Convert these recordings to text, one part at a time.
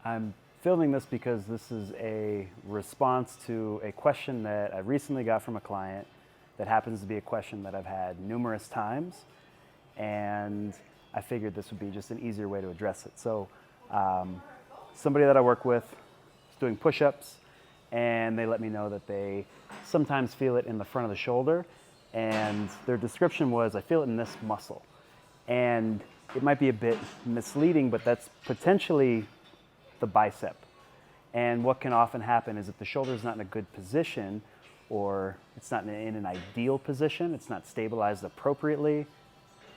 I'm filming this because this is a response to a question that I recently got from a client that happens to be a question that I've had numerous times, and I figured this would be just an easier way to address it. So somebody that I work with is doing push-ups, and they let me know that they sometimes feel it in the front of the shoulder, and their description was, I feel it in this muscle. And it might be a bit misleading, but that's potentially the bicep. And what can often happen is if the shoulder is not in a good position, or it's not in an ideal position, it's not stabilized appropriately,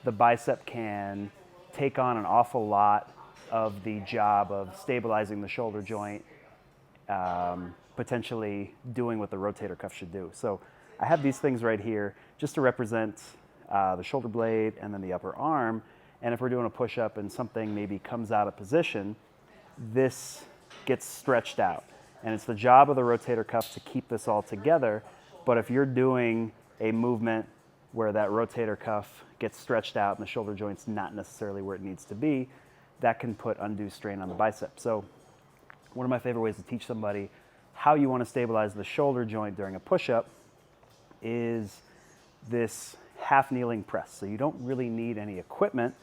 the bicep can take on an awful lot of the job of stabilizing the shoulder joint, potentially doing what the rotator cuff should do. So I have these things right here just to represent the shoulder blade and then the upper arm. And if we're doing a push-up and something maybe comes out of position, this gets stretched out. And it's the job of the rotator cuff to keep this all together. But if you're doing a movement where that rotator cuff gets stretched out and the shoulder joint's not necessarily where it needs to be, that can put undue strain on the bicep. So one of my favorite ways to teach somebody how you want to stabilize the shoulder joint during a push-up is this half kneeling press. So you don't really need any equipment.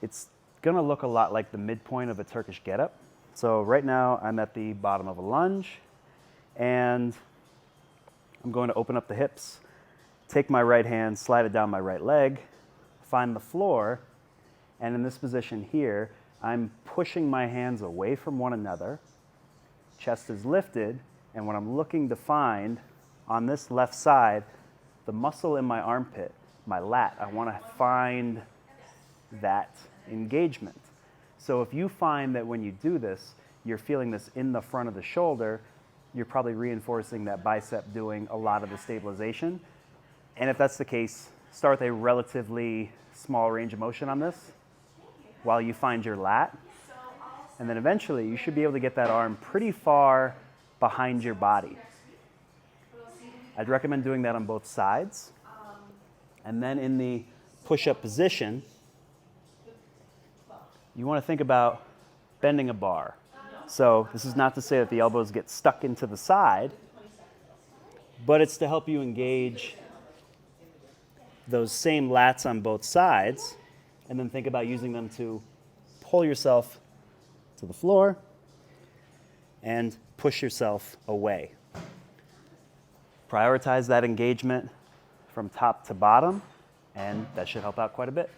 It's going to look a lot like the midpoint of a Turkish get-up. So right now I'm at the bottom of a lunge, and I'm going to open up the hips, take my right hand, slide it down my right leg, find the floor, and in this position here, I'm pushing my hands away from one another, chest is lifted, and what I'm looking to find on this left side, the muscle in my armpit, my lat, I want to find that engagement. So if you find that when you do this, you're feeling this in the front of the shoulder, you're probably reinforcing that bicep doing a lot of the stabilization. And if that's the case, start with a relatively small range of motion on this while you find your lat. And then eventually you should be able to get that arm pretty far behind your body. I'd recommend doing that on both sides. And then in the push-up position, you want to think about bending a bar. So this is not to say that the elbows get stuck into the side, but it's to help you engage those same lats on both sides, and then think about using them to pull yourself to the floor and push yourself away. Prioritize that engagement from top to bottom, and that should help out quite a bit.